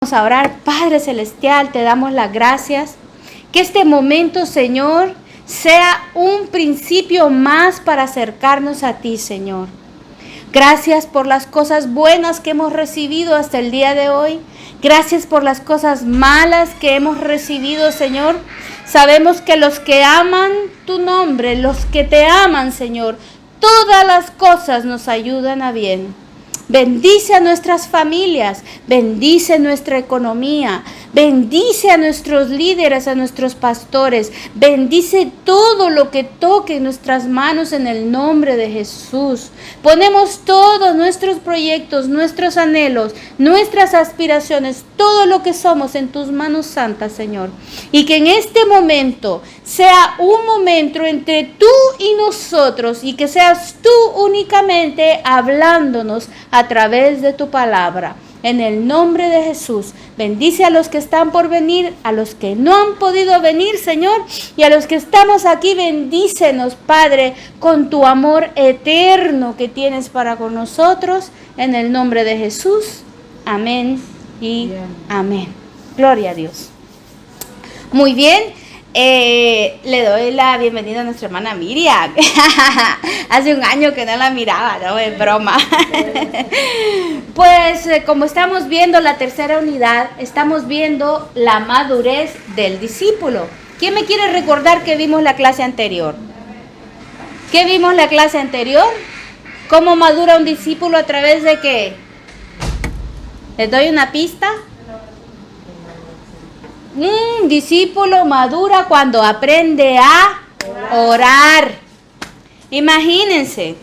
Vamos a orar. Padre Celestial, te damos las gracias. Que este momento, Señor, sea un principio más para acercarnos a ti, Señor. Gracias por las cosas buenas que hemos recibido hasta el día de hoy. Gracias por las cosas malas que hemos recibido, Señor. Sabemos que los que aman tu nombre, los que te aman, Señor, todas las cosas nos ayudan a bien. Bendice a nuestras familias, bendice nuestra economía, bendice a nuestros líderes, a nuestros pastores, bendice todo lo que toque en nuestras manos en el nombre de Jesús. Ponemos todos nuestros proyectos, nuestros anhelos, nuestras aspiraciones, todo lo que somos en tus manos santas, Señor. Y que en este momento sea un momento entre tú y nosotros y que seas tú únicamente hablándonos a través de tu palabra. En el nombre de Jesús, bendice a los que están por venir, a los que no han podido venir, Señor, y a los que estamos aquí, bendícenos, Padre, con tu amor eterno que tienes para con nosotros. En el nombre de Jesús, amén y amén. Gloria a Dios. Muy bien. Le doy la bienvenida a nuestra hermana Miriam. Hace un año que no la miraba, no es broma. Pues como estamos viendo la tercera unidad, estamos viendo la madurez del discípulo. ¿Quién me quiere recordar que vimos la clase anterior? ¿Qué vimos la clase anterior? ¿Cómo madura un discípulo a través de qué? ¿Les doy una pista? Un discípulo madura cuando aprende a orar. Imagínense,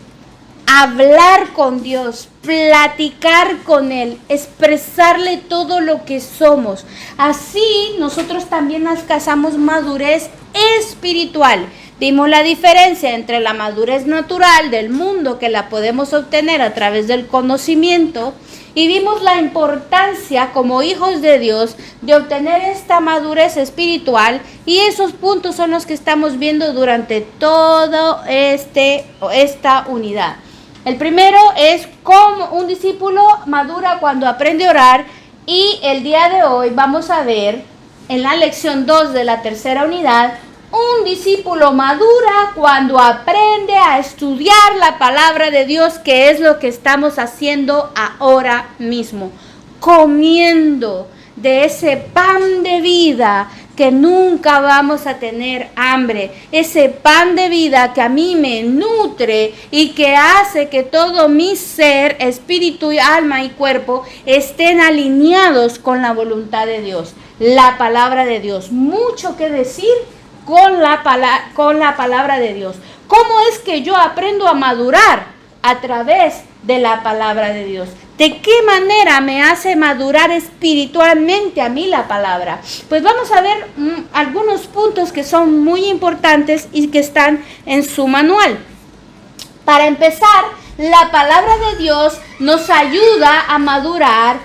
hablar con Dios, platicar con Él, expresarle todo lo que somos. Así nosotros también alcanzamos madurez espiritual. Vimos la diferencia entre la madurez natural del mundo, que la podemos obtener a través del conocimiento, y vimos la importancia como hijos de Dios de obtener esta madurez espiritual, y esos puntos son los que estamos viendo durante todo esta unidad. El primero es cómo un discípulo madura cuando aprende a orar, y el día de hoy vamos a ver en la lección 2 de la tercera unidad, un discípulo madura cuando aprende a estudiar la palabra de Dios, que es lo que estamos haciendo ahora mismo, comiendo de ese pan de vida que nunca vamos a tener hambre, ese pan de vida que a mí me nutre y que hace que todo mi ser, espíritu, alma y cuerpo estén alineados con la voluntad de Dios, la palabra de Dios. Mucho que decir con la palabra de Dios. ¿Cómo es que yo aprendo a madurar? A través de la palabra de Dios. ¿De qué manera me hace madurar espiritualmente a mí la palabra? Pues vamos a ver algunos puntos que son muy importantes y que están en su manual. Para empezar, la palabra de Dios nos ayuda a madurar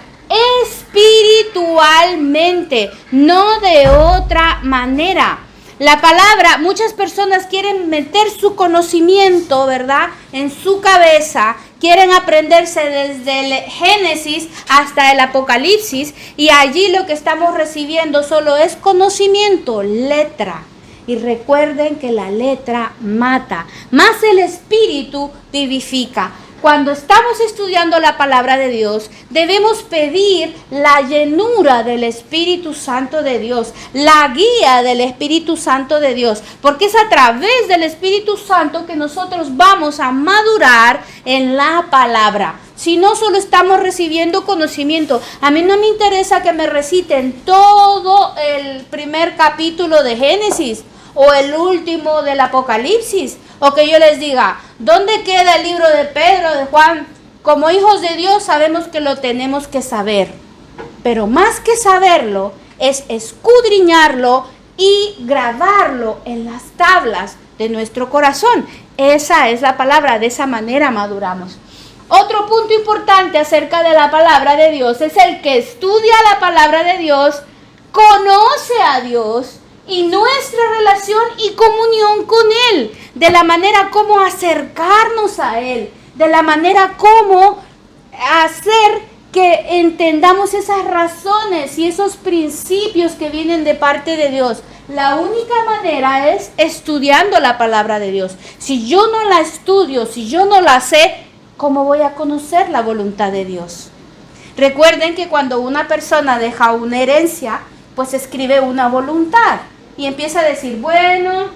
espiritualmente, no de otra manera. La palabra, muchas personas quieren meter su conocimiento, ¿verdad?, en su cabeza, quieren aprenderse desde el Génesis hasta el Apocalipsis, y allí lo que estamos recibiendo solo es conocimiento, letra. Y recuerden que la letra mata, más el espíritu vivifica. Cuando estamos estudiando la palabra de Dios, debemos pedir la llenura del Espíritu Santo de Dios, la guía del Espíritu Santo de Dios, porque es a través del Espíritu Santo que nosotros vamos a madurar en la palabra. Si no, solo estamos recibiendo conocimiento. A mí no me interesa que me reciten todo el primer capítulo de Génesis o el último del Apocalipsis, o que yo les diga, ¿dónde queda el libro de Pedro, de Juan? Como hijos de Dios sabemos que lo tenemos que saber, pero más que saberlo, es escudriñarlo y grabarlo en las tablas de nuestro corazón. Esa es la palabra, de esa manera maduramos. Otro punto importante acerca de la palabra de Dios es el que estudia la palabra de Dios, conoce a Dios y nuestra relación y comunión con Él, de la manera como acercarnos a Él, de la manera como hacer que entendamos esas razones y esos principios que vienen de parte de Dios. La única manera es estudiando la palabra de Dios. Si yo no la estudio, si yo no la sé, ¿cómo voy a conocer la voluntad de Dios? Recuerden que cuando una persona deja una herencia, pues escribe una voluntad y empieza a decir, bueno,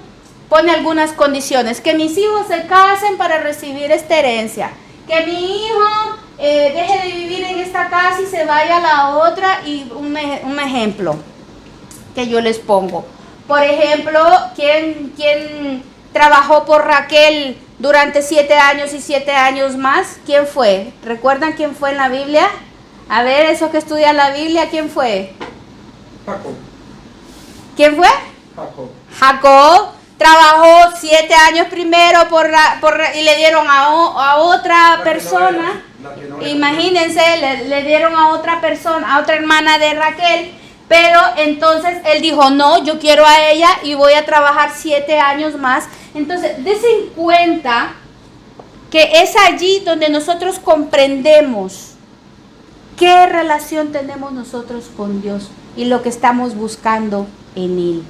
pone algunas condiciones, que mis hijos se casen para recibir esta herencia, que mi hijo deje de vivir en esta casa y se vaya a la otra, y un ejemplo que yo les pongo. Por ejemplo, ¿quién trabajó por Raquel durante 7 años y 7 años más? ¿Quién fue? ¿Recuerdan quién fue en la Biblia? A ver, esos que estudian la Biblia, ¿quién fue? Jacob. ¿Quién fue? Jacob. Jacob trabajó 7 años primero y le dieron a otra persona. Imagínense, le dieron a otra persona, a otra hermana de Raquel. Pero entonces él dijo, no, yo quiero a ella y voy a trabajar 7 años más. Entonces, dense en cuenta que es allí donde nosotros comprendemos qué relación tenemos nosotros con Dios y lo que estamos buscando en Él.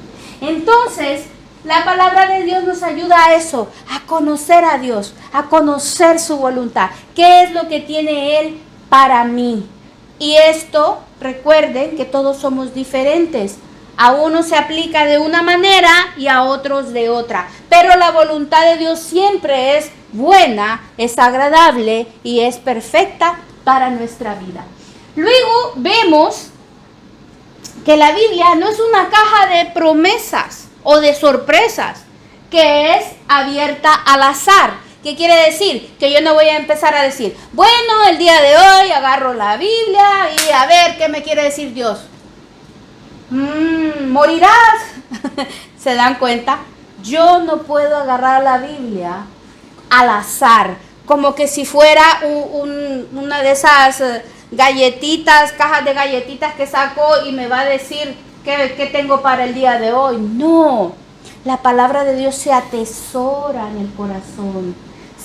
Entonces, la palabra de Dios nos ayuda a eso, a conocer a Dios, a conocer su voluntad. ¿Qué es lo que tiene Él para mí? Y esto, recuerden que todos somos diferentes. A unos se aplica de una manera y a otros de otra. Pero la voluntad de Dios siempre es buena, es agradable y es perfecta para nuestra vida. Luego vemos que la Biblia no es una caja de promesas o de sorpresas, que es abierta al azar. ¿Qué quiere decir? Que yo no voy a empezar a decir, bueno, el día de hoy agarro la Biblia y a ver qué me quiere decir Dios. Morirás. ¿Se dan cuenta? Yo no puedo agarrar la Biblia al azar, como que si fuera una de esas galletitas, cajas de galletitas que saco y me va a decir qué tengo para el día de hoy. No, la palabra de Dios se atesora en el corazón,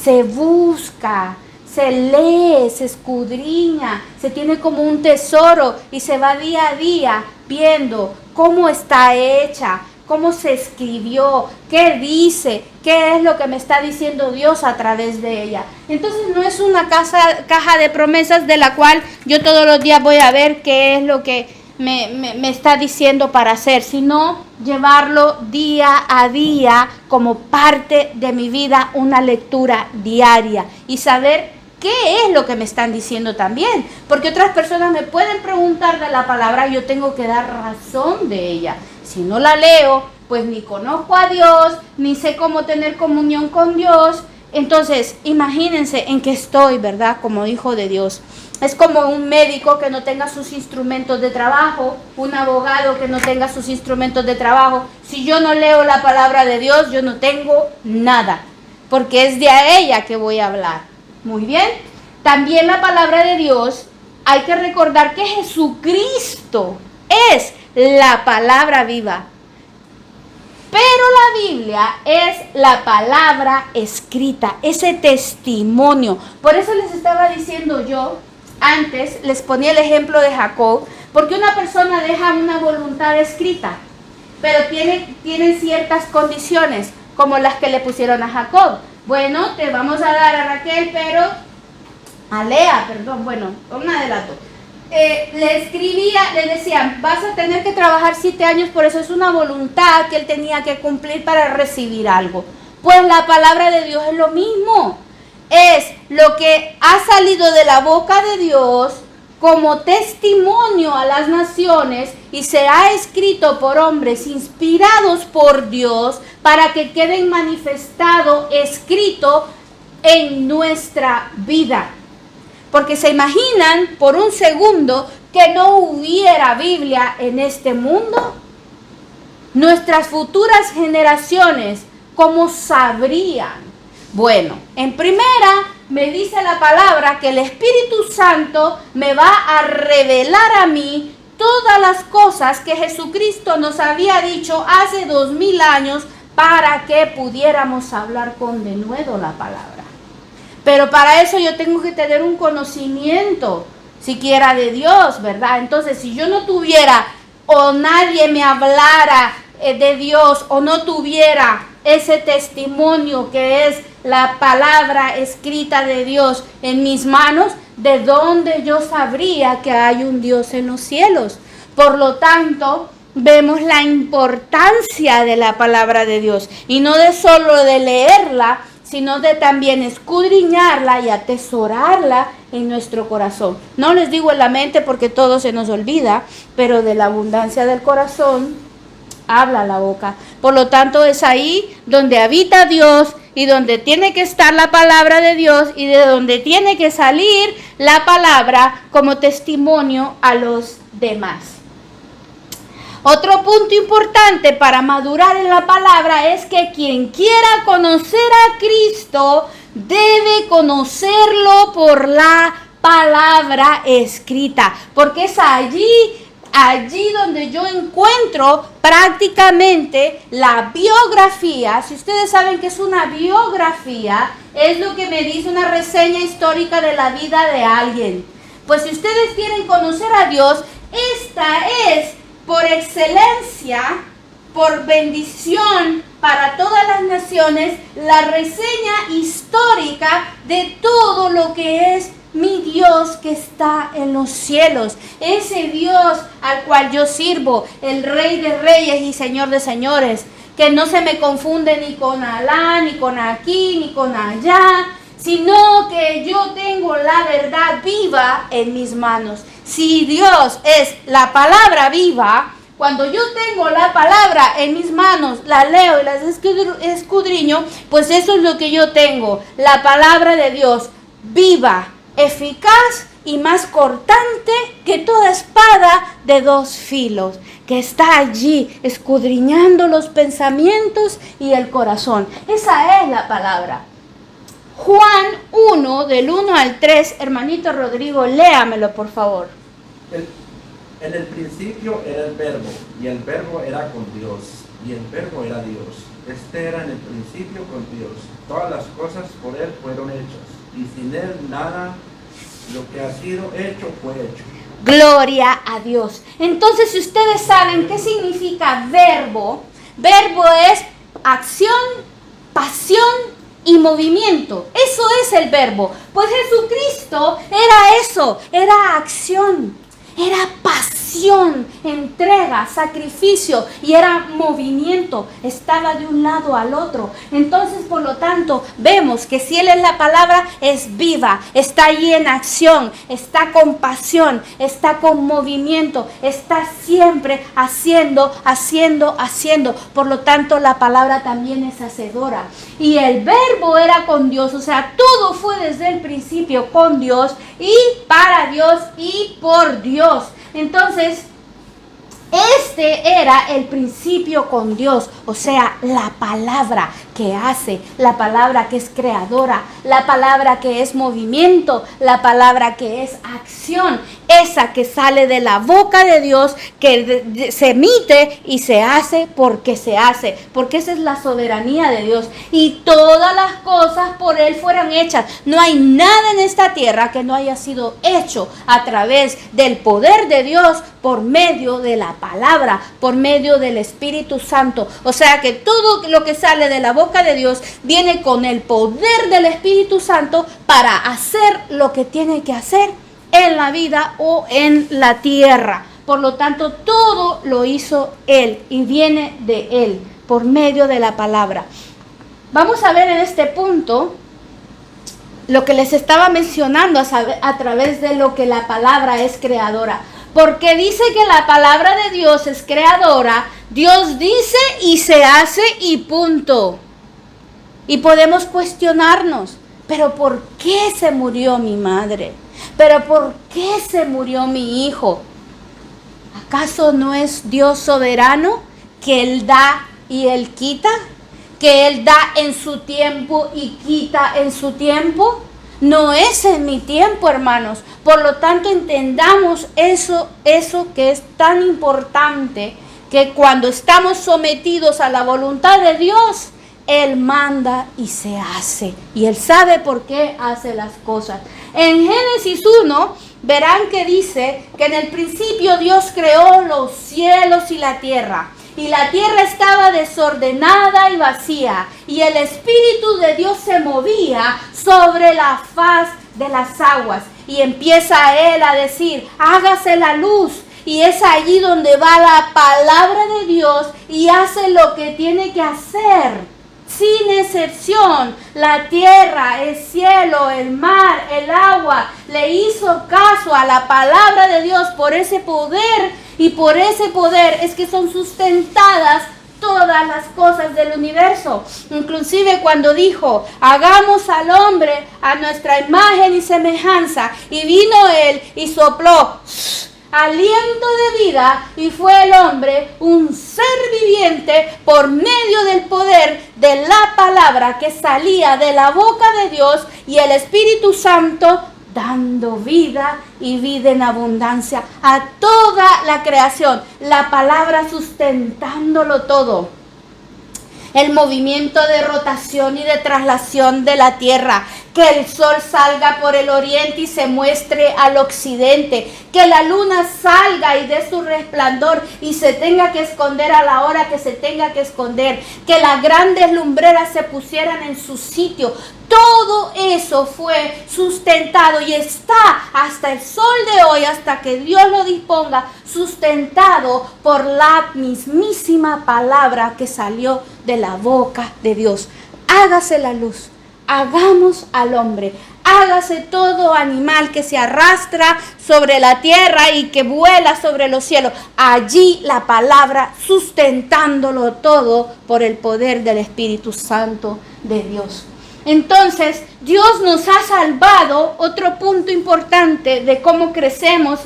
se busca, se lee, se escudriña, se tiene como un tesoro y se va día a día viendo cómo está hecha, cómo se escribió, qué dice, qué es lo que me está diciendo Dios a través de ella. Entonces no es una caja de promesas de la cual yo todos los días voy a ver qué es lo que me está diciendo para hacer, sino llevarlo día a día como parte de mi vida, una lectura diaria y saber qué es lo que me están diciendo también, porque otras personas me pueden preguntar de la palabra y yo tengo que dar razón de ella. Si no la leo, pues ni conozco a Dios, ni sé cómo tener comunión con Dios. Entonces, imagínense en qué estoy, ¿verdad? Como hijo de Dios. Es como un médico que no tenga sus instrumentos de trabajo, un abogado que no tenga sus instrumentos de trabajo. Si yo no leo la palabra de Dios, yo no tengo nada, porque es de a ella que voy a hablar. Muy bien. También la palabra de Dios, hay que recordar que Jesucristo es la palabra viva. Pero la Biblia es la palabra escrita, ese testimonio. Por eso les estaba diciendo yo, antes les ponía el ejemplo de Jacob, porque una persona deja una voluntad escrita, pero tiene ciertas condiciones, como las que le pusieron a Jacob. Bueno, te vamos a dar a Raquel, pero a Lea, perdón, bueno, una de las dos. Le decían, vas a tener que trabajar 7 años, por eso es una voluntad que él tenía que cumplir para recibir algo. Pues la palabra de Dios es lo mismo. Es lo que ha salido de la boca de Dios como testimonio a las naciones y se ha escrito por hombres inspirados por Dios para que queden manifestado, escrito en nuestra vida. Porque se imaginan por un segundo que no hubiera Biblia en este mundo. Nuestras futuras generaciones, ¿cómo sabrían? Bueno, en primera me dice la palabra que el Espíritu Santo me va a revelar a mí todas las cosas que Jesucristo nos había dicho hace 2000 años para que pudiéramos hablar con denuedo la palabra. Pero para eso yo tengo que tener un conocimiento siquiera de Dios, ¿verdad? Entonces, si yo no tuviera o nadie me hablara de Dios o no tuviera ese testimonio que es la palabra escrita de Dios en mis manos, ¿de dónde yo sabría que hay un Dios en los cielos? Por lo tanto, vemos la importancia de la palabra de Dios y no de solo de leerla, sino de también escudriñarla y atesorarla en nuestro corazón. No les digo en la mente porque todo se nos olvida, pero de la abundancia del corazón habla la boca. Por lo tanto, es ahí donde habita Dios y donde tiene que estar la palabra de Dios y de donde tiene que salir la palabra como testimonio a los demás. Otro punto importante para madurar en la palabra es que quien quiera conocer a Cristo debe conocerlo por la palabra escrita, porque es allí donde yo encuentro prácticamente la biografía. Si ustedes saben que es una biografía, es lo que me dice una reseña histórica de la vida de alguien. Pues si ustedes quieren conocer a Dios, esta es por excelencia, por bendición para todas las naciones, la reseña histórica de todo lo que es mi Dios que está en los cielos, ese Dios al cual yo sirvo, el Rey de Reyes y Señor de Señores, que no se me confunde ni con Alá, ni con aquí, ni con allá, sino que yo tengo la verdad viva en mis manos. Si Dios es la palabra viva, cuando yo tengo la palabra en mis manos, la leo y la escudriño, pues eso es lo que yo tengo, la palabra de Dios viva, eficaz y más cortante que toda espada de dos filos, que está allí escudriñando los pensamientos y el corazón. Esa es la palabra. Juan 1, del 1 al 3, hermanito Rodrigo, léamelo por favor. En el principio era el verbo, y el verbo era con Dios, y el verbo era Dios. Este era en el principio con Dios. Todas las cosas por Él fueron hechas, y sin Él nada lo que ha sido hecho fue hecho. Gloria a Dios. Entonces, si ustedes saben qué significa verbo, verbo es acción, pasión y movimiento. Eso es el verbo. Pues Jesucristo era eso, era acción. Era pasión, entrega, sacrificio y era movimiento. Estaba de un lado al otro. Entonces, por lo tanto, vemos que si Él es la palabra, es viva, está ahí en acción, está con pasión, está con movimiento, está siempre haciendo. Por lo tanto, la palabra también es hacedora. Y el verbo era con Dios, o sea, todo fue desde el principio con Dios y para Dios y por Dios. Entonces, este era el principio con Dios, o sea, la palabra que hace, la palabra que es creadora, la palabra que es movimiento, la palabra que es acción, esa que sale de la boca de Dios, que se emite y se hace, porque esa es la soberanía de Dios y todas las cosas por Él fueron hechas. No hay nada en esta tierra que no haya sido hecho a través del poder de Dios por medio de la palabra, por medio del Espíritu Santo. O sea que todo lo que sale de la boca de Dios viene con el poder del Espíritu Santo para hacer lo que tiene que hacer en la vida o en la tierra. Por lo tanto, todo lo hizo Él y viene de Él por medio de la palabra. Vamos a ver en este punto lo que les estaba mencionando a través de lo que la palabra es creadora. Porque dice que la palabra de Dios es creadora, Dios dice y se hace y punto. Y podemos cuestionarnos, ¿pero por qué se murió mi madre? ¿Pero por qué se murió mi hijo? ¿Acaso no es Dios soberano que Él da y Él quita? ¿Que Él da en su tiempo y quita en su tiempo? No es en mi tiempo, hermanos. Por lo tanto, entendamos eso que es tan importante, que cuando estamos sometidos a la voluntad de Dios, Él manda y se hace. Y Él sabe por qué hace las cosas. En Génesis 1 verán que dice que en el principio Dios creó los cielos y la tierra. Y la tierra estaba desordenada y vacía, y el Espíritu de Dios se movía sobre la faz de las aguas. Y empieza él a decir, hágase la luz. Y es allí donde va la palabra de Dios y hace lo que tiene que hacer. Sin excepción, la tierra, el cielo, el mar, el agua, le hizo caso a la palabra de Dios por ese poder, y por ese poder es que son sustentadas todas las cosas del universo. Inclusive cuando dijo, hagamos al hombre a nuestra imagen y semejanza, y vino él y sopló aliento de vida, y fue el hombre un ser viviente por medio del poder de la palabra que salía de la boca de Dios, y el Espíritu Santo dando vida y vida en abundancia a toda la creación. La palabra sustentándolo todo. El movimiento de rotación y de traslación de la tierra, que el sol salga por el oriente y se muestre al occidente, que la luna salga y dé su resplandor y se tenga que esconder a la hora que se tenga que esconder, que las grandes lumbreras se pusieran en su sitio. Todo eso fue sustentado y está hasta el sol de hoy, hasta que Dios lo disponga, sustentado por la mismísima palabra que salió de la boca de Dios. Hágase la luz, hagamos al hombre, hágase todo animal que se arrastra sobre la tierra y que vuela sobre los cielos. Allí la palabra sustentándolo todo por el poder del Espíritu Santo de Dios. Entonces, Dios nos ha salvado. Otro punto importante de cómo crecemos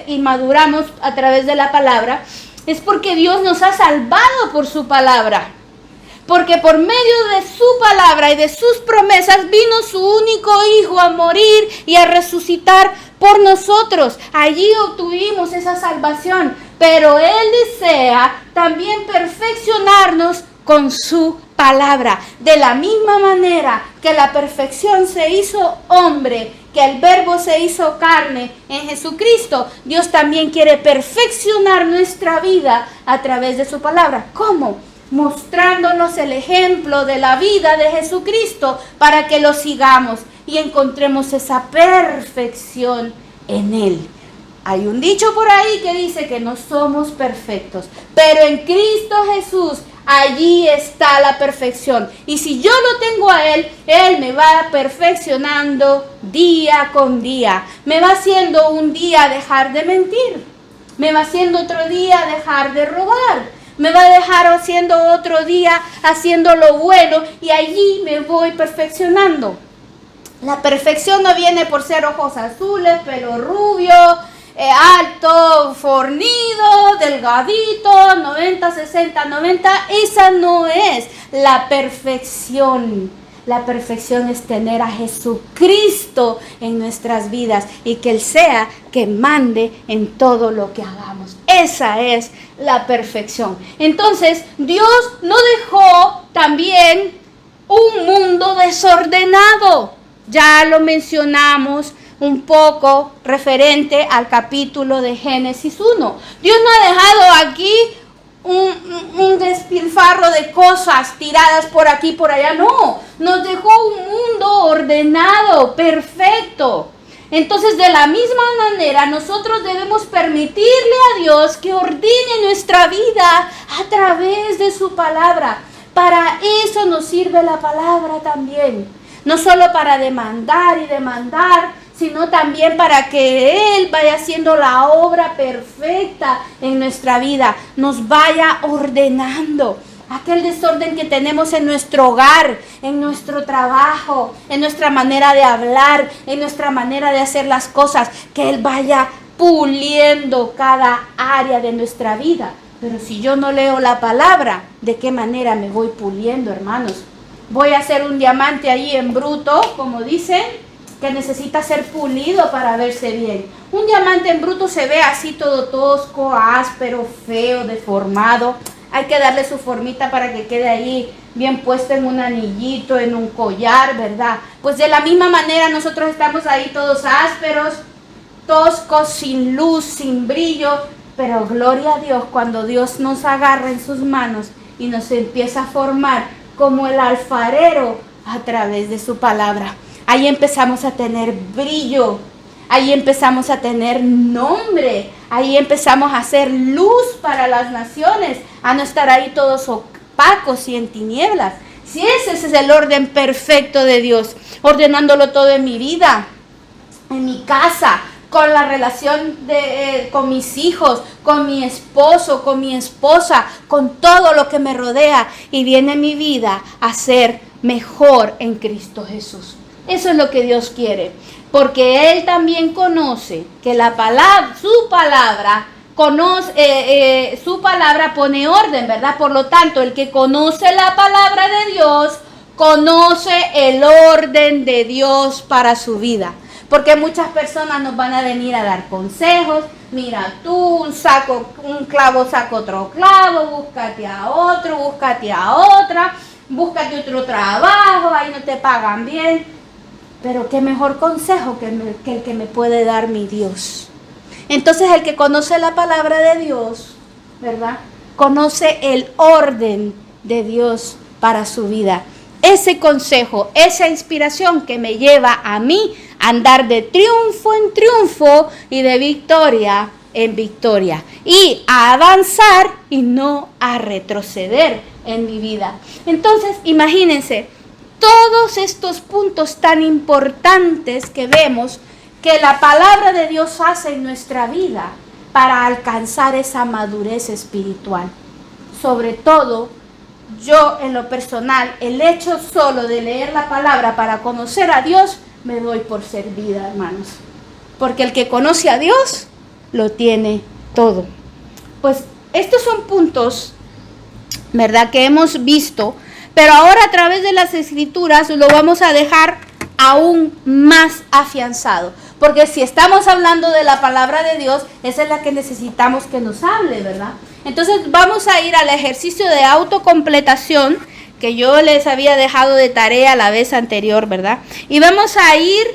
y maduramos a través de la palabra es porque Dios nos ha salvado por su palabra. Porque por medio de su palabra y de sus promesas vino su único Hijo a morir y a resucitar por nosotros. Allí obtuvimos esa salvación. Pero Él desea también perfeccionarnos con su palabra. De la misma manera que la perfección se hizo hombre, que el Verbo se hizo carne en Jesucristo, Dios también quiere perfeccionar nuestra vida a través de su palabra. ¿Cómo? Mostrándonos el ejemplo de la vida de Jesucristo para que lo sigamos y encontremos esa perfección en Él. Hay un dicho por ahí que dice que no somos perfectos, pero en Cristo Jesús allí está la perfección. Y si yo lo tengo a Él, Él me va perfeccionando día con día. Me va haciendo un día dejar de mentir. Me va haciendo otro día dejar de robar. Me va a dejar haciendo otro día haciendo lo bueno, y allí me voy perfeccionando. La perfección no viene por ser ojos azules, pelo rubio, alto, fornido, delgadito, 90, 60, 90. Esa no es la perfección. La perfección es tener a Jesucristo en nuestras vidas y que Él sea que mande en todo lo que hagamos. Esa es la perfección. Entonces, Dios no dejó también un mundo desordenado. Ya lo mencionamos un poco referente al capítulo de Génesis 1. Dios no ha dejado aquí un despilfarro de cosas tiradas por aquí y por allá. No, nos dejó un mundo ordenado, perfecto. Entonces, de la misma manera, nosotros debemos permitirle a Dios que ordene nuestra vida a través de su palabra. Para eso nos sirve la palabra también. No solo para demandar y demandar, sino también para que Él vaya haciendo la obra perfecta en nuestra vida, nos vaya ordenando. Aquel desorden que tenemos en nuestro hogar, en nuestro trabajo, en nuestra manera de hablar, en nuestra manera de hacer las cosas, que Él vaya puliendo cada área de nuestra vida. Pero si yo no leo la palabra, ¿de qué manera me voy puliendo, hermanos? Voy a hacer un diamante ahí en bruto, como dicen, que necesita ser pulido para verse bien. Un diamante en bruto se ve así todo tosco, áspero, feo, deformado. Hay que darle su formita para que quede ahí bien puesto en un anillito, en un collar, ¿verdad? Pues de la misma manera nosotros estamos ahí todos ásperos, toscos, sin luz, sin brillo, pero gloria a Dios cuando Dios nos agarra en sus manos y nos empieza a formar como el alfarero a través de su palabra. Ahí empezamos a tener brillo, ahí empezamos a tener nombre, ahí empezamos a hacer luz para las naciones, a no estar ahí todos opacos y en tinieblas. Si ese es el orden perfecto de Dios, ordenándolo todo en mi vida, en mi casa, con la relación con mis hijos, con mi esposo, con mi esposa, con todo lo que me rodea, y viene mi vida a ser mejor en Cristo Jesús. Eso es lo que Dios quiere, porque Él también conoce que su palabra pone orden, ¿verdad? Por lo tanto, el que conoce la palabra de Dios, conoce el orden de Dios para su vida. Porque muchas personas nos van a venir a dar consejos. Mira, tú un clavo saca otro clavo, búscate a otro, búscate a otra, búscate otro trabajo, ahí no te pagan bien. Pero qué mejor consejo que el que me puede dar mi Dios. Entonces el que conoce la palabra de Dios, ¿verdad? Conoce el orden de Dios para su vida. Ese consejo, esa inspiración que me lleva a mí a andar de triunfo en triunfo y de victoria en victoria. Y a avanzar y no a retroceder en mi vida. Entonces, imagínense, todos estos puntos tan importantes que vemos que la palabra de Dios hace en nuestra vida para alcanzar esa madurez espiritual. Sobre todo, yo en lo personal, el hecho solo de leer la palabra para conocer a Dios, me doy por servida, hermanos. Porque el que conoce a Dios, lo tiene todo. Pues estos son puntos, ¿verdad?, que hemos visto, pero ahora a través de las Escrituras lo vamos a dejar aún más afianzado. Porque si estamos hablando de la palabra de Dios, esa es la que necesitamos que nos hable, ¿verdad? Entonces vamos a ir al ejercicio de autocompletación que yo les había dejado de tarea la vez anterior, ¿verdad? Y vamos a ir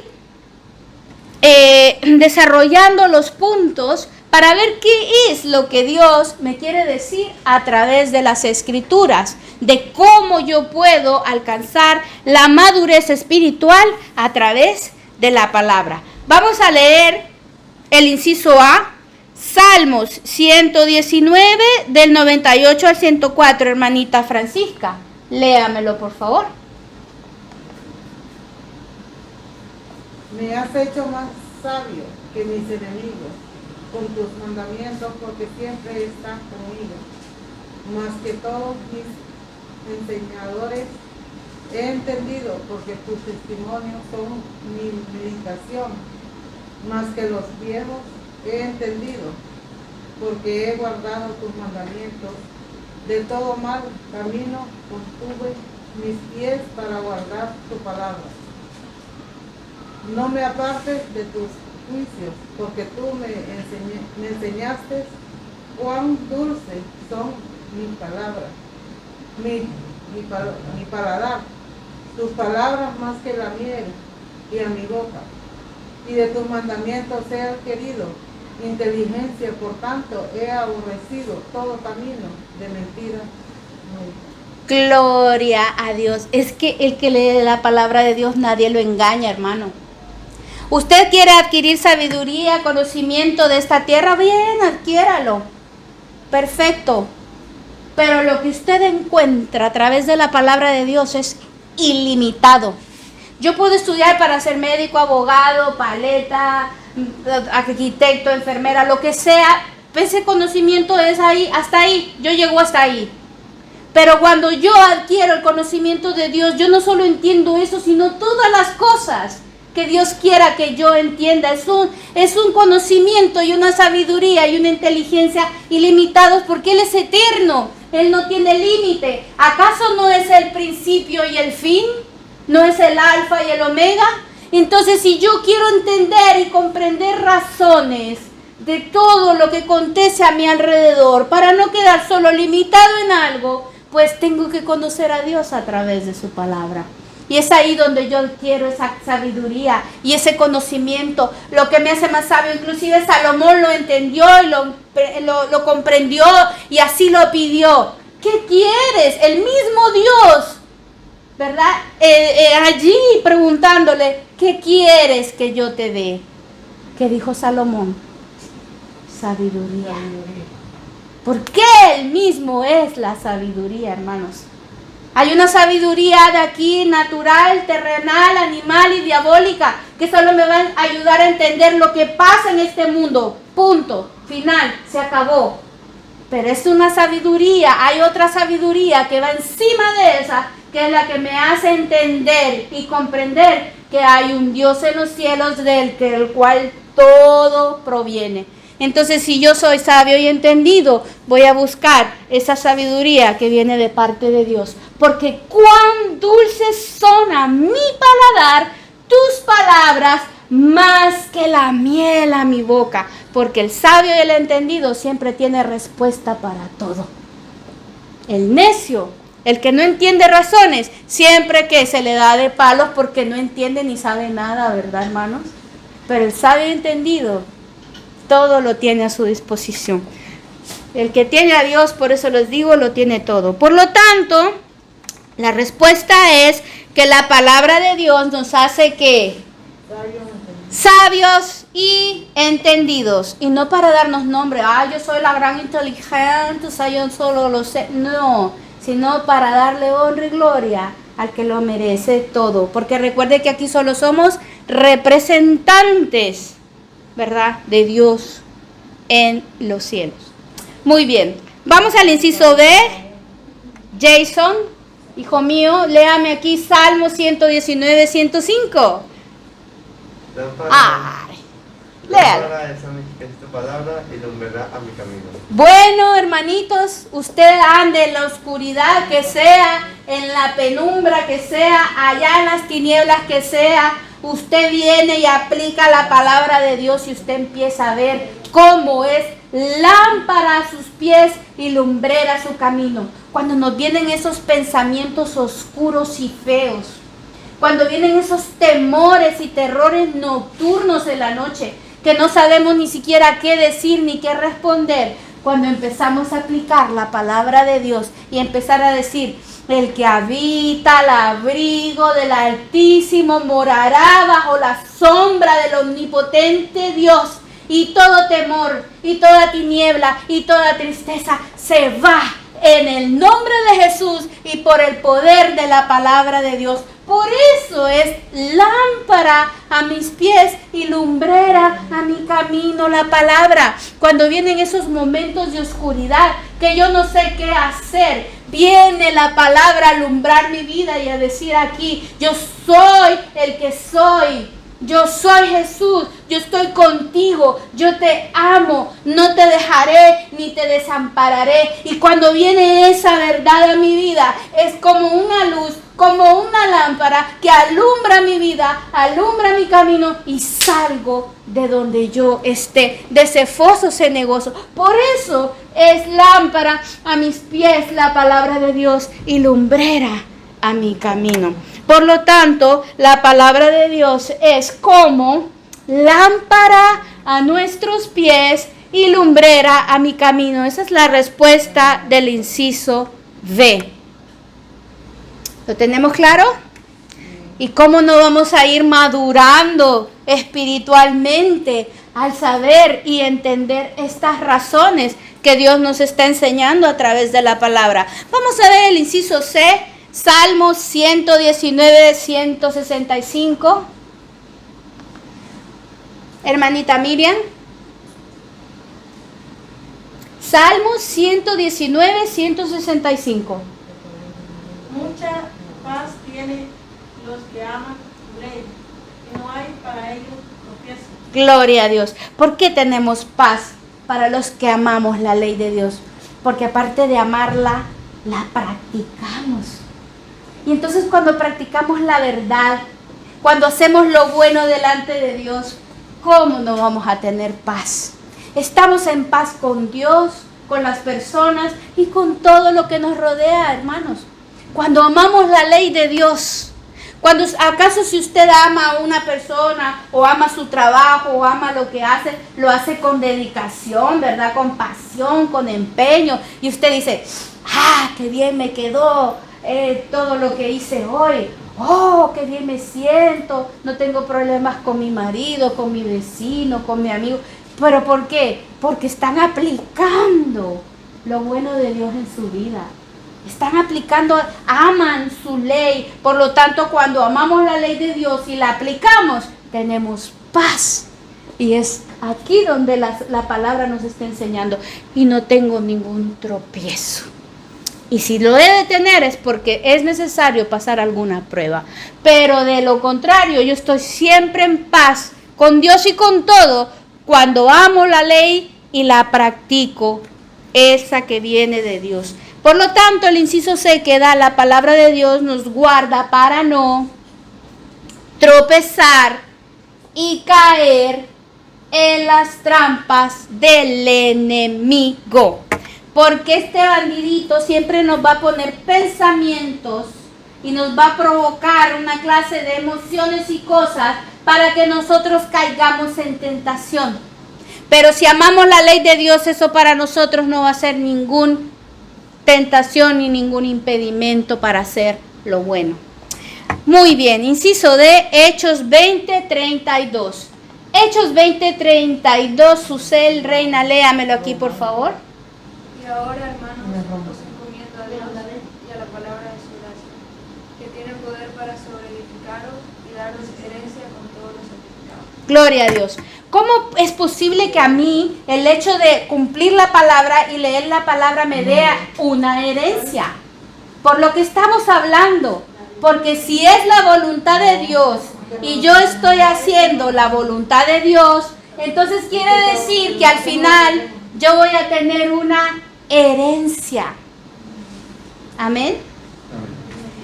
desarrollando los puntos para ver qué es lo que Dios me quiere decir a través de las Escrituras, de cómo yo puedo alcanzar la madurez espiritual a través de la palabra. Vamos a leer el inciso A, Salmos 119, del 98 al 104, hermanita Francisca. Léamelo, por favor. Me has hecho más sabio que mis enemigos, con tus mandamientos, porque siempre estás conmigo. Más que todos mis enseñadores he entendido, porque tus testimonios son mi meditación. Más que los viejos he entendido, porque he guardado tus mandamientos. De todo mal camino contuve mis pies para guardar tu palabra. No me apartes de tus juicios, porque tú me enseñaste cuán dulce son mis palabras, mi paladar, tus palabras más que la miel y a mi boca. Y de tus mandamientos he querido inteligencia, por tanto he aborrecido todo camino de mentira. Gloria a Dios. Es que el que lee la palabra de Dios nadie lo engaña, hermano. Usted quiere adquirir sabiduría, conocimiento de esta tierra, bien, adquiéralo. Perfecto. Pero lo que usted encuentra a través de la palabra de Dios es ilimitado. Yo puedo estudiar para ser médico, abogado, paleta, arquitecto, enfermera, lo que sea. Ese conocimiento es ahí, hasta ahí. Yo llego hasta ahí. Pero cuando yo adquiero el conocimiento de Dios, yo no solo entiendo eso, sino todas las cosas que Dios quiera que yo entienda. Es un conocimiento y una sabiduría y una inteligencia ilimitados, porque Él es eterno. Él no tiene límite. ¿Acaso no es el principio y el fin? ¿No es el alfa y el omega? Entonces, si yo quiero entender y comprender razones de todo lo que acontece a mi alrededor, para no quedar solo limitado en algo, pues tengo que conocer a Dios a través de su palabra. Y es ahí donde yo quiero esa sabiduría y ese conocimiento. Lo que me hace más sabio, inclusive Salomón lo entendió y lo comprendió y así lo pidió. ¿Qué quieres? El mismo Dios, ¿verdad? Allí preguntándole, ¿qué quieres que yo te dé? ¿Qué dijo Salomón? Sabiduría. Porque Él mismo es la sabiduría, hermanos. Hay una sabiduría de aquí, natural, terrenal, animal y diabólica, que solo me van a ayudar a entender lo que pasa en este mundo. Punto. Final. Se acabó. Pero es una sabiduría. Hay otra sabiduría que va encima de esa, que es la que me hace entender y comprender que hay un Dios en los cielos del cual todo proviene. Entonces, si yo soy sabio y entendido, voy a buscar esa sabiduría que viene de parte de Dios. Porque cuán dulces son a mi paladar tus palabras, más que la miel a mi boca. Porque el sabio y el entendido siempre tiene respuesta para todo. El necio, el que no entiende razones, siempre que se le da de palos porque no entiende ni sabe nada, ¿verdad, hermanos? Pero el sabio y entendido todo lo tiene a su disposición. El que tiene a Dios, por eso les digo, lo tiene todo. Por lo tanto, la respuesta es que la palabra de Dios nos hace que sabios y entendidos. Y no para darnos nombre, yo soy la gran inteligente, yo solo lo sé. No, sino para darle honra y gloria al que lo merece todo. Porque recuerde que aquí solo somos representantes, ¿verdad?, de Dios en los cielos. Muy bien, vamos al inciso B. Jason, hijo mío, léame aquí Salmo 119, 105. Léalo. Bueno, hermanitos, usted ande en la oscuridad que sea, en la penumbra que sea, allá en las tinieblas que sea, usted viene y aplica la palabra de Dios y usted empieza a ver cómo es lámpara a sus pies y lumbrera a su camino. Cuando nos vienen esos pensamientos oscuros y feos, cuando vienen esos temores y terrores nocturnos en la noche, que no sabemos ni siquiera qué decir ni qué responder, cuando empezamos a aplicar la palabra de Dios y empezar a decir, el que habita al abrigo del Altísimo morará bajo la sombra del omnipotente Dios, y todo temor y toda tiniebla y toda tristeza se va en el nombre de Jesús y por el poder de la palabra de Dios. Por eso es lámpara a mis pies y lumbrera a mi camino la palabra. Cuando vienen esos momentos de oscuridad que yo no sé qué hacer, viene la palabra a alumbrar mi vida y a decir aquí, yo soy el que soy. Yo soy Jesús, yo estoy contigo, yo te amo, no te dejaré ni te desampararé. Y cuando viene esa verdad a mi vida, es como una luz, como una lámpara que alumbra mi vida, alumbra mi camino y salgo de donde yo esté, de ese foso cenagoso. Por eso es lámpara a mis pies la palabra de Dios y lumbrera a mi camino. Por lo tanto, la palabra de Dios es como lámpara a nuestros pies y lumbrera a mi camino. Esa es la respuesta del inciso B. ¿Lo tenemos claro? ¿Y cómo no vamos a ir madurando espiritualmente al saber y entender estas razones que Dios nos está enseñando a través de la palabra? Vamos a ver el inciso C. Salmos 119, 165. Hermanita Miriam. Salmos 119, 165. Mucha paz tiene los que aman tu ley, y no hay para ellos tropiezo. Gloria a Dios. ¿Por qué tenemos paz para los que amamos la ley de Dios? Porque aparte de amarla, la practicamos. Y entonces cuando practicamos la verdad, cuando hacemos lo bueno delante de Dios, ¿cómo no vamos a tener paz? Estamos en paz con Dios, con las personas y con todo lo que nos rodea, hermanos. Cuando amamos la ley de Dios, ¿Acaso si usted ama a una persona o ama su trabajo o ama lo que hace, lo hace con dedicación, ¿verdad? Con pasión, con empeño. Y usted dice, qué bien me quedó todo lo que hice hoy. Oh, qué bien me siento. No tengo problemas con mi marido, con mi vecino, con mi amigo. ¿Pero por qué? Porque están aplicando lo bueno de Dios en su vida. Están aplicando, aman su ley. Por lo tanto, cuando amamos la ley de Dios y la aplicamos, tenemos paz. Y es aquí donde la palabra nos está enseñando. Y no tengo ningún tropiezo. Y si lo he de tener es porque es necesario pasar alguna prueba. Pero de lo contrario, yo estoy siempre en paz con Dios y con todo cuando amo la ley y la practico, esa que viene de Dios. Por lo tanto, el inciso C que da la palabra de Dios nos guarda para no tropezar y caer en las trampas del enemigo. Porque este bandidito siempre nos va a poner pensamientos y nos va a provocar una clase de emociones y cosas para que nosotros caigamos en tentación. Pero si amamos la ley de Dios, eso para nosotros no va a ser ninguna tentación ni ningún impedimento para hacer lo bueno. Muy bien, inciso D, Hechos 20:32. Hechos 20:32, Susel, reina, léamelo aquí por favor. Y ahora, hermanos, os encomiendo a Dios y a la palabra de su gracia, que tiene poder para sobreedificaros y daros herencia con todos los santificados. Gloria a Dios. ¿Cómo es posible que a mí el hecho de cumplir la palabra y leer la palabra me dé una herencia? Por lo que estamos hablando. Porque si es la voluntad de Dios y yo estoy haciendo la voluntad de Dios, entonces quiere decir que al final yo voy a tener una herencia. Amén.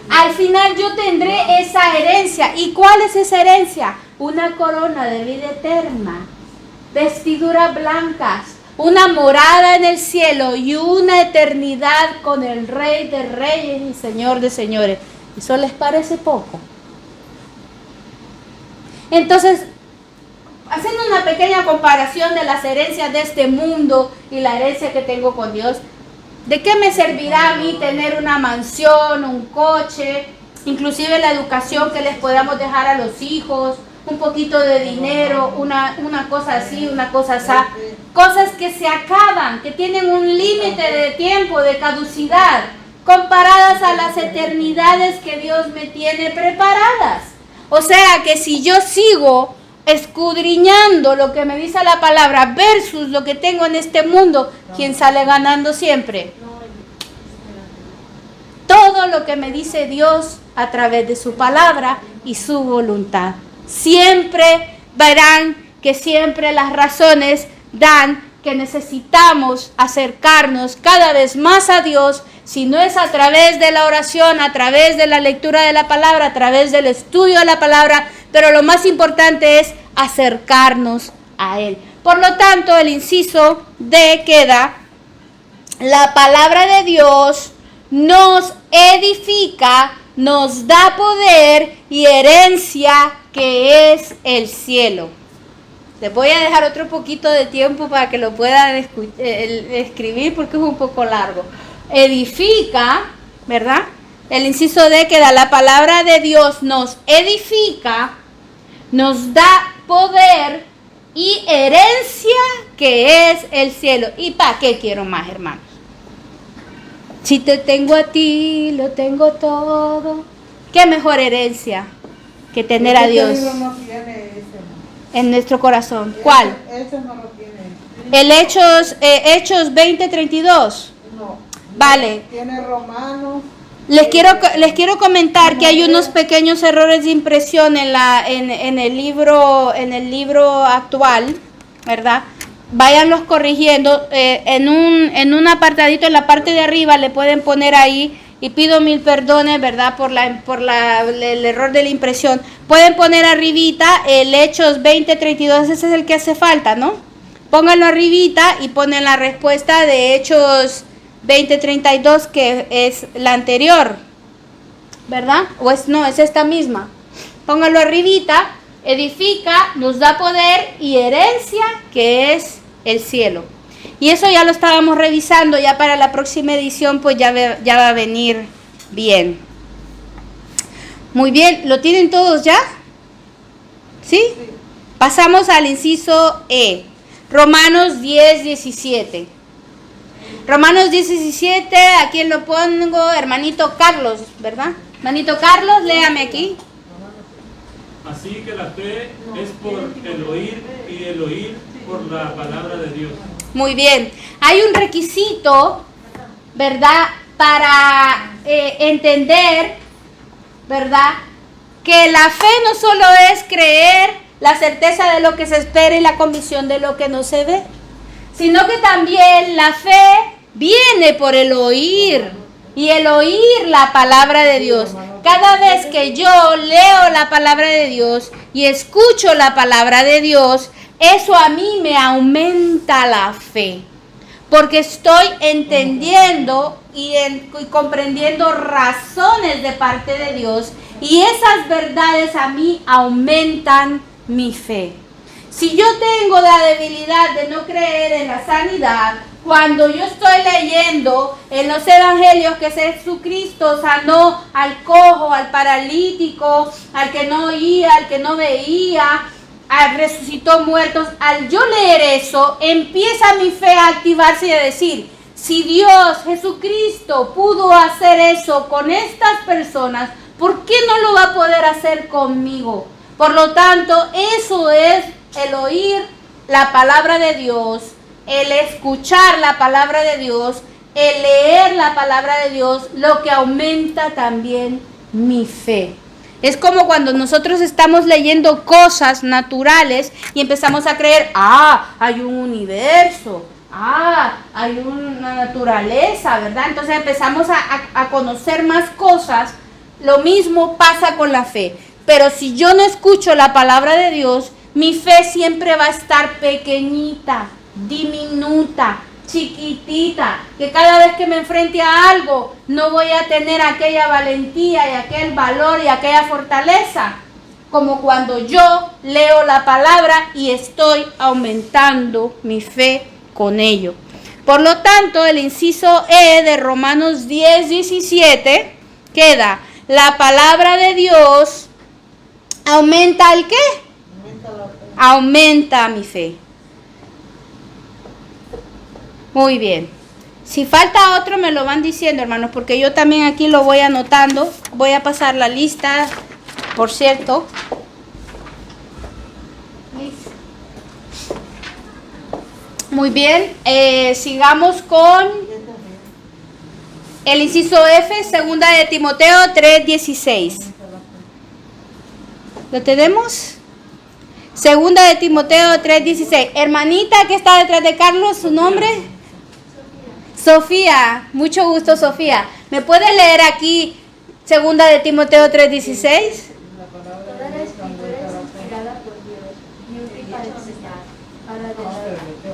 Al final yo tendré esa herencia. ¿Y cuál es esa herencia? Una corona de vida eterna, vestiduras blancas, una morada en el cielo y una eternidad con el Rey de Reyes y Señor de Señores. ¿Eso les parece poco? Entonces, haciendo una pequeña comparación de las herencias de este mundo y la herencia que tengo con Dios, ¿de qué me servirá a mí tener una mansión, un coche, inclusive la educación que les podamos dejar a los hijos, un poquito de dinero, una cosa así, una cosa así? Cosas que se acaban, que tienen un límite de tiempo, de caducidad, comparadas a las eternidades que Dios me tiene preparadas. O sea que si yo sigo escudriñando lo que me dice la palabra versus lo que tengo en este mundo, ¿quién sale ganando siempre? Todo lo que me dice Dios a través de su palabra y su voluntad. Siempre verán que siempre las razones dan que necesitamos acercarnos cada vez más a Dios, si no es a través de la oración, a través de la lectura de la palabra, a través del estudio de la palabra, pero lo más importante es acercarnos a Él. Por lo tanto, el inciso D queda: la palabra de Dios nos edifica, nos da poder y herencia que es el cielo. Les voy a dejar otro poquito de tiempo para que lo puedan escribir porque es un poco largo. Edifica, ¿verdad? El inciso D queda: la palabra de Dios nos edifica, nos da poder y herencia que es el cielo. ¿Y para qué quiero más, hermanos? Si te tengo a ti, lo tengo todo. ¿Qué mejor herencia que tener a Dios en nuestro corazón? ¿Cuál? Ese no lo tiene. El Hechos 20:32. No. Vale. Tiene Romanos. Les quiero comentar que hay unos pequeños errores de impresión en el libro actual, ¿verdad? Váyanlos corrigiendo. En un apartadito en la parte de arriba le pueden poner ahí, y pido mil perdones, ¿verdad? por el error de la impresión. Pueden poner arribita el Hechos 20:32, ese es el que hace falta, ¿no? Pónganlo arribita y ponen la respuesta de Hechos 20:32, que es la anterior. ¿verdad? No, es esta misma. Póngalo arribita. Edifica, nos da poder y herencia, que es el cielo. Y eso ya lo estábamos revisando, ya para la próxima edición pues ya va a venir bien. Muy bien, ¿lo tienen todos ya? ¿Sí? Pasamos al inciso E. Romanos 10, 17. Romanos 10, 17, ¿a quién lo pongo? Hermanito Carlos, ¿verdad? Hermanito Carlos, léame aquí. Así que la fe es por el oír y el oír por la palabra de Dios. Muy bien. Hay un requisito, ¿verdad? Para entender, ¿verdad? Que la fe no solo es creer, la certeza de lo que se espera y la convicción de lo que no se ve, sino que también la fe viene por el oír y el oír la palabra de Dios. Cada vez que yo leo la palabra de Dios y escucho la palabra de Dios, eso a mí me aumenta la fe, porque estoy entendiendo y comprendiendo razones de parte de Dios, y esas verdades a mí aumentan mi fe. Si yo tengo la debilidad de no creer en la sanidad, cuando yo estoy leyendo en los evangelios que Jesucristo sanó al cojo, al paralítico, al que no oía, al que no veía, resucitó muertos, al yo leer eso, empieza mi fe a activarse y a decir, si Dios, Jesucristo, pudo hacer eso con estas personas, ¿por qué no lo va a poder hacer conmigo? Por lo tanto, eso es el oír la palabra de Dios, el escuchar la palabra de Dios, el leer la palabra de Dios, lo que aumenta también mi fe. Es como cuando nosotros estamos leyendo cosas naturales y empezamos a creer, hay un universo, hay una naturaleza, ¿verdad? Entonces empezamos a conocer más cosas. Lo mismo pasa con la fe. Pero si yo no escucho la palabra de Dios, mi fe siempre va a estar pequeñita, diminuta, chiquitita, que cada vez que me enfrente a algo no voy a tener aquella valentía y aquel valor y aquella fortaleza como cuando yo leo la palabra y estoy aumentando mi fe con ello. Por lo tanto, el inciso E de Romanos 10, 17 queda: la palabra de Dios aumenta ¿el qué? Aumenta mi fe. Muy bien. Si falta otro me lo van diciendo, hermanos, porque yo también aquí lo voy anotando. Voy a pasar la lista, por cierto. Muy bien. Sigamos con el inciso F, segunda de Timoteo 3:16. ¿Lo tenemos? Segunda de Timoteo 3:16. Hermanita que está detrás de Carlos, ¿su nombre? Sofía. Mucho gusto, Sofía. ¿Me puede leer aquí segunda de Timoteo 3:16? Toda la escritura es inspirada por Dios y útil para enseñar, para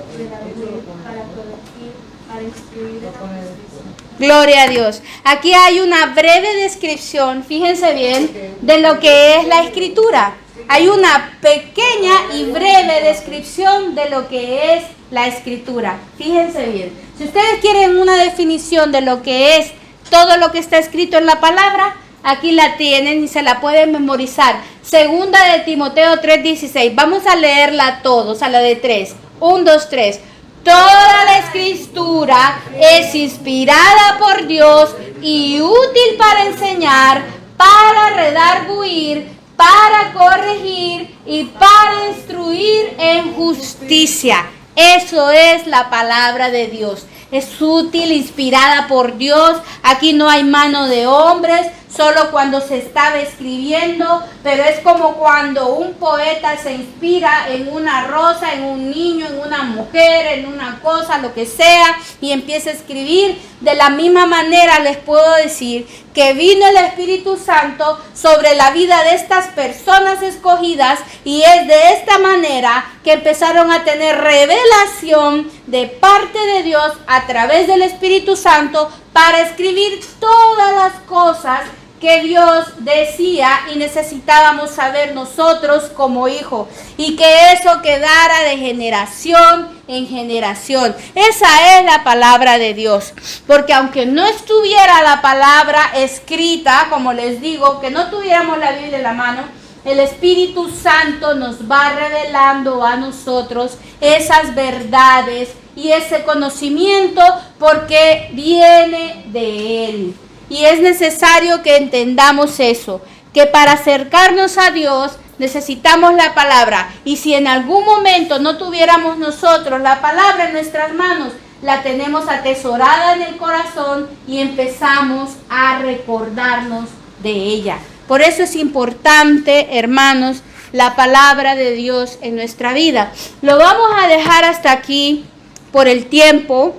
redarguir, para corregir, para instruir en la justicia. Gloria a Dios. Aquí hay una breve descripción, fíjense bien, de lo que es la escritura. Hay una pequeña y breve descripción de lo que es la escritura. Fíjense bien. Si ustedes quieren una definición de lo que es todo lo que está escrito en la palabra, aquí la tienen y se la pueden memorizar. Segunda de Timoteo 3:16. Vamos a leerla todos, a la de 3. 1, 2, 3. Toda la escritura es inspirada por Dios y útil para enseñar, para redarguir, para corregir y para instruir en justicia. Eso es la palabra de Dios. Es útil, inspirada por Dios. Aquí no hay mano de hombres, solo cuando se estaba escribiendo, pero es como cuando un poeta se inspira en una rosa, en un niño, en una mujer, en una cosa, lo que sea, y empieza a escribir. De la misma manera les puedo decir que vino el Espíritu Santo sobre la vida de estas personas escogidas, y es de esta manera que empezaron a tener revelación de parte de Dios a través del Espíritu Santo para escribir todas las cosas que Dios decía y necesitábamos saber nosotros como hijos, y que eso quedara de generación en generación. Esa es la palabra de Dios, porque aunque no estuviera la palabra escrita, como les digo, que no tuviéramos la Biblia en la mano, el Espíritu Santo nos va revelando a nosotros esas verdades y ese conocimiento, porque viene de Él. Y es necesario que entendamos eso, que para acercarnos a Dios necesitamos la palabra. Y si en algún momento no tuviéramos nosotros la palabra en nuestras manos, la tenemos atesorada en el corazón y empezamos a recordarnos de ella. Por eso es importante, hermanos, la palabra de Dios en nuestra vida. Lo vamos a dejar hasta aquí por el tiempo.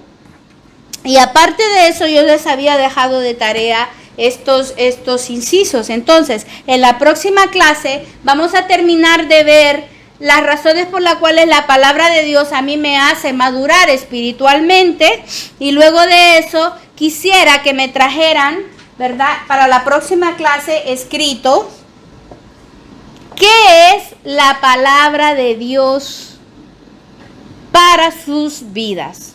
Y aparte de eso, yo les había dejado de tarea estos incisos. Entonces, en la próxima clase vamos a terminar de ver las razones por las cuales la palabra de Dios a mí me hace madurar espiritualmente. Y luego de eso, quisiera que me trajeran, ¿verdad?, para la próxima clase escrito, ¿qué es la palabra de Dios para sus vidas?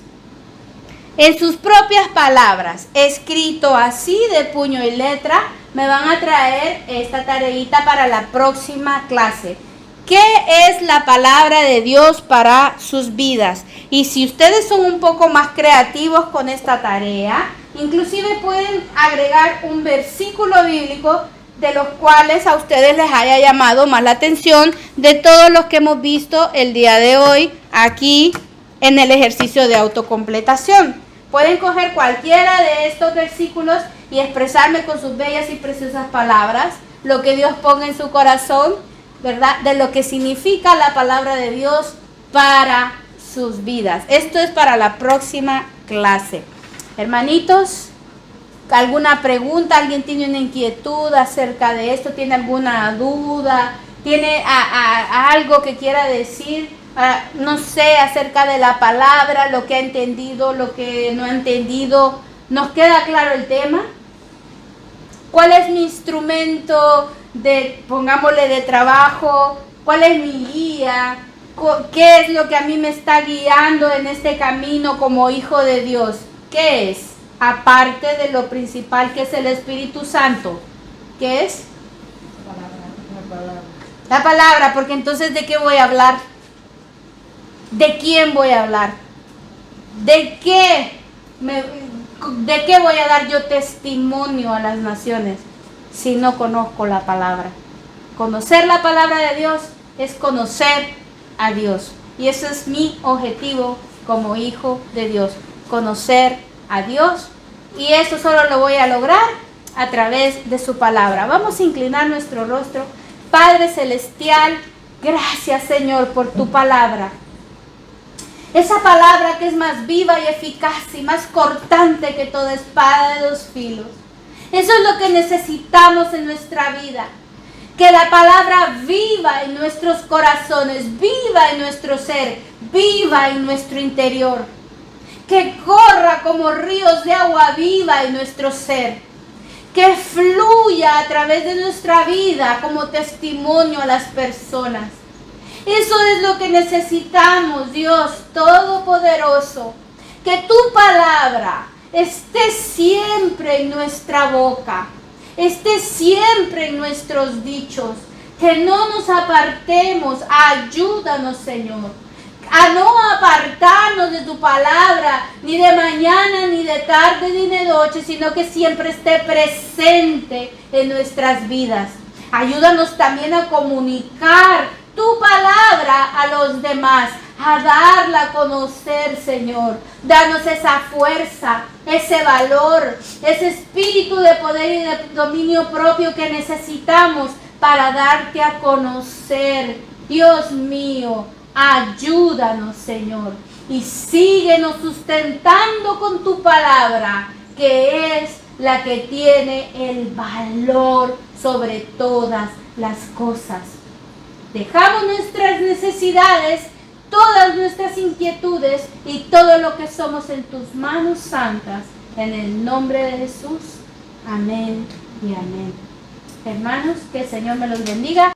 En sus propias palabras, escrito así de puño y letra, me van a traer esta tareita para la próxima clase. ¿Qué es la palabra de Dios para sus vidas? Y si ustedes son un poco más creativos con esta tarea, inclusive pueden agregar un versículo bíblico de los cuales a ustedes les haya llamado más la atención de todos los que hemos visto el día de hoy aquí en el ejercicio de autocompletación. Pueden coger cualquiera de estos versículos y expresarme con sus bellas y preciosas palabras lo que Dios ponga en su corazón, ¿verdad?, de lo que significa la palabra de Dios para sus vidas. Esto es para la próxima clase. Hermanitos, ¿alguna pregunta? ¿Alguien tiene una inquietud acerca de esto? ¿Tiene alguna duda? ¿Tiene algo que quiera decir? No sé, acerca de la palabra, lo que ha entendido, lo que no ha entendido. ¿Nos queda claro el tema? ¿Cuál es mi instrumento pongámosle, de trabajo? ¿Cuál es mi guía? ¿Qué es lo que a mí me está guiando en este camino como hijo de Dios? ¿Qué es? Aparte de lo principal que es el Espíritu Santo. ¿Qué es? La palabra, porque entonces ¿de qué voy a hablar? ¿De quién voy a hablar? ¿De qué voy a dar yo testimonio a las naciones si no conozco la palabra? Conocer la palabra de Dios es conocer a Dios. Y ese es mi objetivo como hijo de Dios. Conocer a Dios. Y eso solo lo voy a lograr a través de su palabra. Vamos a inclinar nuestro rostro. Padre Celestial, gracias, Señor, por tu palabra. Esa palabra que es más viva y eficaz y más cortante que toda espada de dos filos. Eso es lo que necesitamos en nuestra vida. Que la palabra viva en nuestros corazones, viva en nuestro ser, viva en nuestro interior. Que corra como ríos de agua viva en nuestro ser. Que fluya a través de nuestra vida como testimonio a las personas. Eso es lo que necesitamos, Dios Todopoderoso. Que tu palabra esté siempre en nuestra boca, esté siempre en nuestros dichos. Que no nos apartemos. Ayúdanos, Señor, a no apartarnos de tu palabra, ni de mañana, ni de tarde, ni de noche, sino que siempre esté presente en nuestras vidas. Ayúdanos también a comunicar tu palabra a los demás, a darla a conocer, Señor. Danos esa fuerza, ese valor, ese espíritu de poder y de dominio propio que necesitamos para darte a conocer. Dios mío, ayúdanos, Señor, y síguenos sustentando con tu palabra, que es la que tiene el valor sobre todas las cosas. Dejamos nuestras necesidades, todas nuestras inquietudes y todo lo que somos en tus manos santas. En el nombre de Jesús. Amén. y amén. Hermanos, que el Señor me los bendiga.